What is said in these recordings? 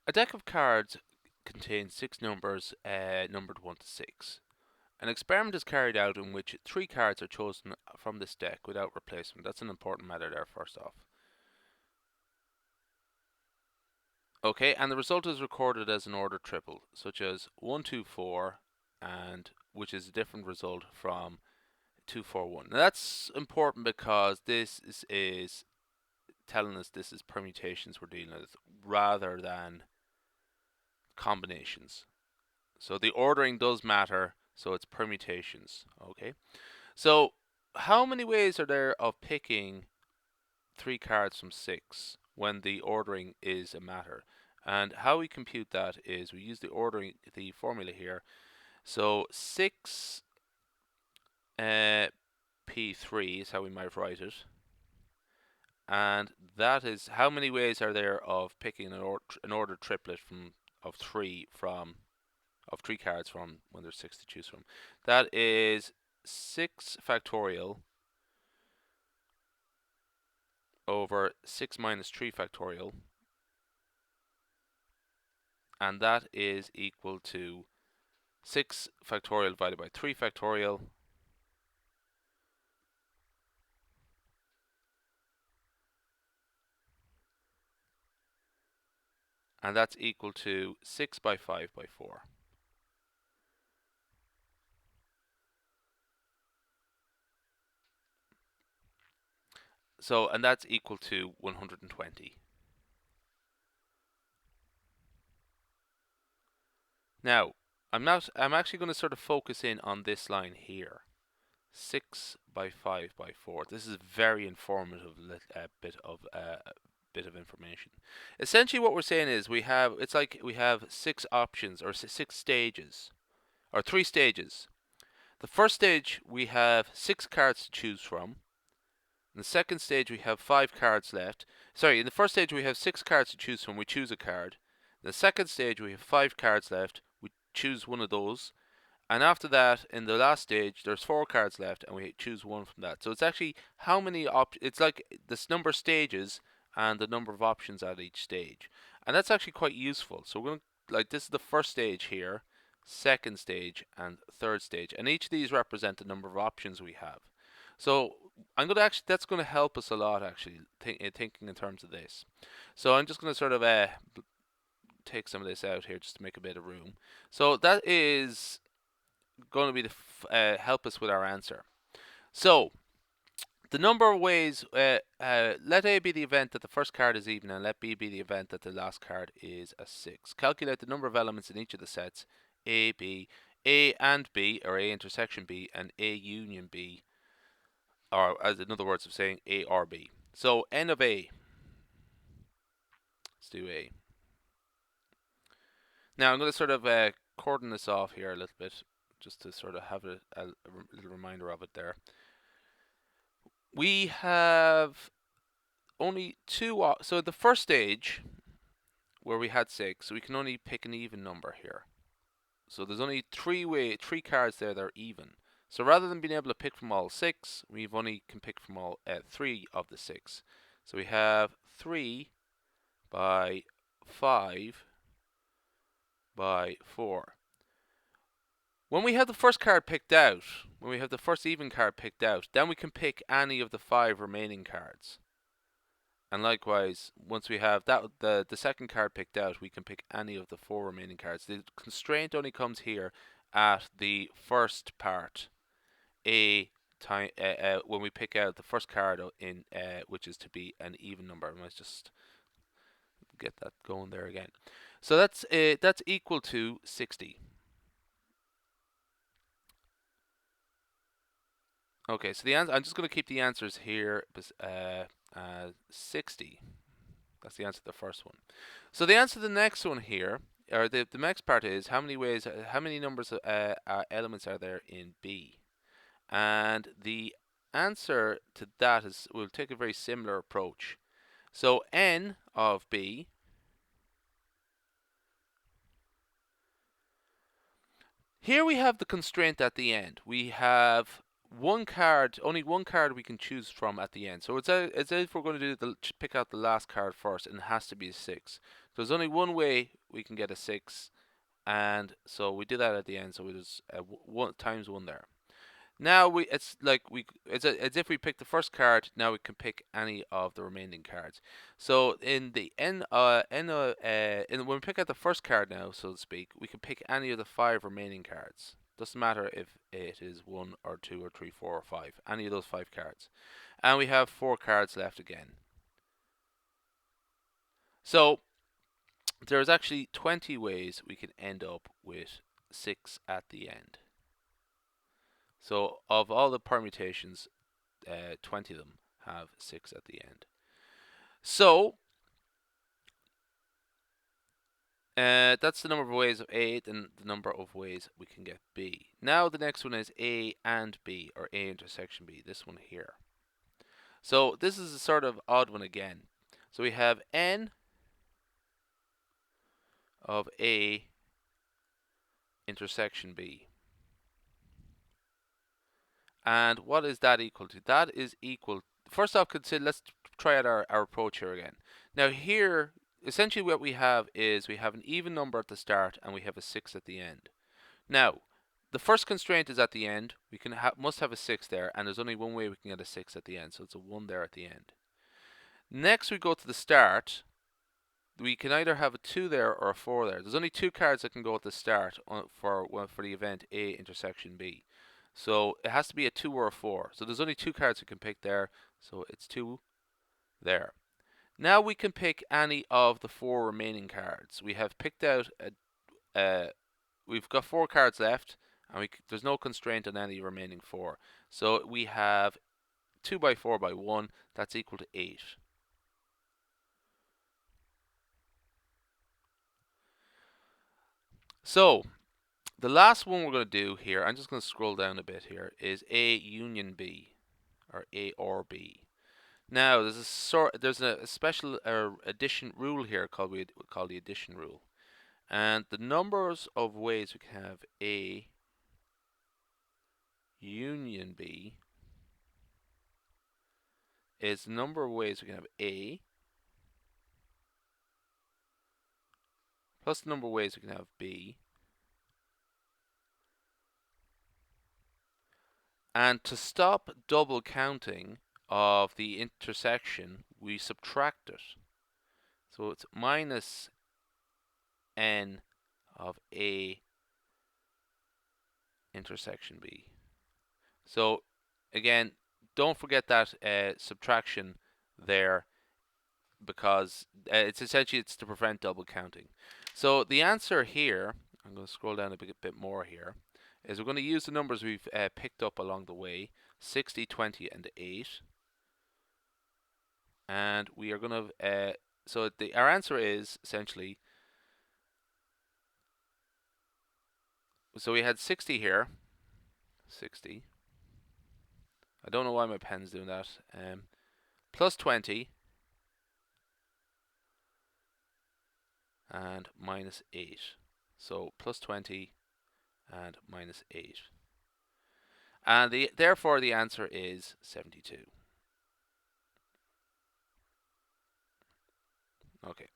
A deck of cards contains 6 numbers numbered 1 to 6. An experiment is carried out in which 3 cards are chosen from this deck without replacement. That's an important matter there, first off. Okay, and the result is recorded as an ordered triple, such as 1, 2, 4, and which is a different result from 2, 4, 1. Now that's important because this is telling us this is permutations we're dealing with rather than combinations. So the ordering does matter, so it's permutations. Okay, so how many ways are there of picking 3 cards from 6 when the ordering is a matter? And how we compute that is we use the formula here. So 6 P3 is how we might write it. And that is how many ways are there of picking an ordered triplet of 3 cards from when there's 6 to choose from. That is 6 factorial over 6 minus 3 factorial, and that is equal to 6 factorial divided by 3 factorial, and that's equal to 6 by 5 by 4. So, and that's equal to 120. Now, I'm actually going to sort of focus in on this line here. 6 by 5 by 4. This is a very informative bit of information. Essentially what we're saying is we have 6 options or 6 stages or 3 stages. The first stage we have 6 cards to choose from. In the second stage we have 5 cards left. Sorry, in the first stage we have 6 cards to choose from. We choose a card. In the second stage we have 5 cards left. We choose one of those. And after that, in the last stage, there's 4 cards left, and we choose one from that. So it's actually how many it's like this number of stages and the number of options at each stage, and that's actually quite useful. So we're going to, like, this is the first stage here, second stage, and third stage, and each of these represent the number of options we have. So I'm going to actually that's going to help us a lot actually thinking in terms of this. So I'm just going to sort of take some of this out here just to make a bit of room. So that is going to be help us with our answer. So the number of ways, let A be the event that the first card is even, and let B be the event that the last card is a 6. Calculate the number of elements in each of the sets A, B, A and B, or A intersection B, and A union B, or as in other words of saying A or B. So N of A. Let's do A. Now I'm going to sort of cordon this off here a little bit, just to sort of have a little reminder of it there. We have only 2. So the first stage, where we had 6, we can only pick an even number here. So there's only 3 cards there that are even. So rather than being able to pick from all 6, we only can pick from all 3 of the 6. So we have 3 by 5 by 4. When we have the first card picked out, when we have the first even card picked out, then we can pick any of the 5 remaining cards. And likewise, once we have the second card picked out, we can pick any of the 4 remaining cards. The constraint only comes here at the first part, when we pick out the first card in which is to be an even number. Let's just get that going there again. So that's equal to 60. Okay, so the answer, I'm just going to keep the answers here. 60. That's the answer to the first one. So the answer to the next one here, or the next part is how many numbers elements are there in B? And the answer to that is we'll take a very similar approach. So N of B here we have the constraint at the end. We have only one card we can choose from at the end. So it's as if we're going to pick out the last card first, and it has to be a 6. So there's only one way we can get a 6, and so we do that at the end. So it is one times 1 there. Now it's as if we pick the first card. Now we can pick any of the remaining cards. So in the when we pick out the first card now, so to speak, we can pick any of the 5 remaining cards. Doesn't matter if it is 1 or 2 or 3, 4 or 5. Any of those 5 cards, and we have 4 cards left again. So there's actually 20 ways we can end up with 6 at the end. So of all the permutations, 20 of them have 6 at the end. So that's the number of ways of A, and the number of ways we can get B. Now the next one is A and B, or A intersection B, this one here. So this is a sort of odd one again. So we have N of A intersection B. And what is that equal to? That is equal, first off, let's try out our approach here again. Now here, essentially what we have is we have an even number at the start and we have a 6 at the end. Now, the first constraint is at the end. We must have a 6 there, and there's only one way we can get a 6 at the end, so it's a 1 there at the end. Next we go to the start. We can either have a 2 there or a 4 there. There's only 2 cards that can go at the start for the event A intersection B. So it has to be a 2 or a 4. So there's only 2 cards we can pick there. So it's 2 there. Now we can pick any of the 4 remaining cards. We have picked out we've got 4 cards left, and there's no constraint on any remaining 4. So we have 2 by 4 by 1. That's equal to 8. So the last one we're going to do here, I'm just going to scroll down a bit here, is A union B, or A or B. Now there's a special addition rule here called the addition rule, and the numbers of ways we can have A union B is the number of ways we can have A plus the number of ways we can have B. And to stop double counting of the intersection, we subtract it. So it's minus n of A intersection B. So again, don't forget that subtraction there, because it's to prevent double counting. So the answer here, I'm going to scroll down a bit more here, is we're going to use the numbers we've picked up along the way, 60, 20, and 8. And we are going to, our answer is essentially, so we had 60 here, 60. I don't know why my pen's doing that. Plus 20 and minus 8. So plus 20 and minus 8. And therefore the answer is 72. Okay.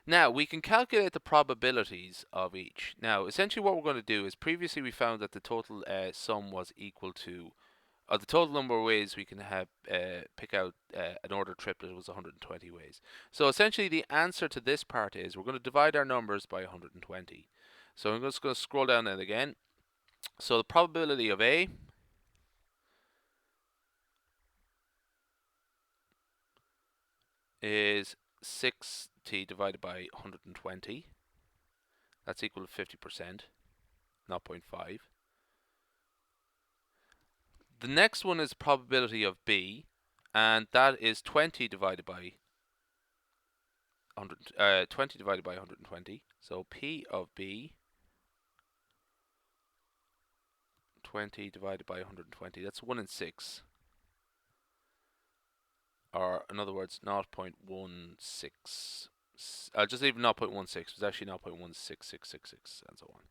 Now we can calculate the probabilities of each. Now essentially what we're going to do is, previously we found that the total sum was equal to, the total number of ways we can have pick out an ordered triplet was 120 ways. So essentially the answer to this part is we're going to divide our numbers by 120. So I'm just going to scroll down that again. So the probability of A is 60 divided by 120. That's equal to 50%, 0.5. The next one is probability of B, and that is 20 divided by 20 divided by 120. So P of B, 20 divided by 120. That's 1 in 6. Or in other words, 0.16. Just leave 0.16. It was actually 0.16666, and so on.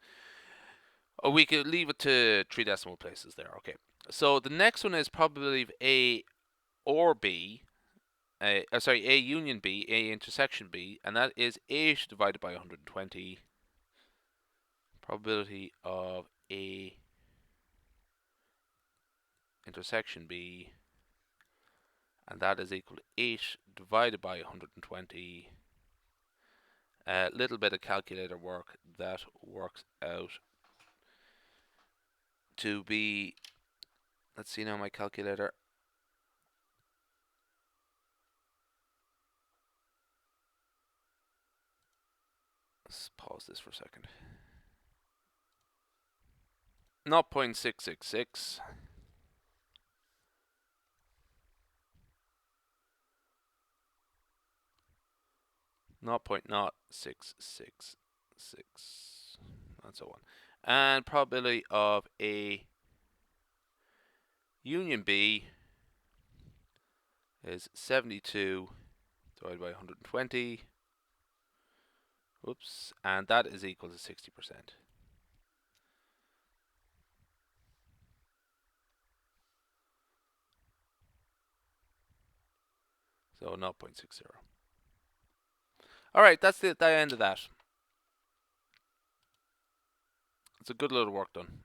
Or we could leave it to 3 decimal places there. Okay. So the next one is probability of A or B. Sorry, A union B, A intersection B, and that is 8 divided by 120. Probability of A intersection B, and that is equal to 8 divided by 120. A little bit of calculator work, that works out to be, let's see now my calculator. Let's pause this for a second. 0.666. 0.0666, and so on. And probability of A union B is 72 divided by 120. Whoops, and that is equal to 60%. So 0.60. Alright, that's the end of that. It's a good little work done.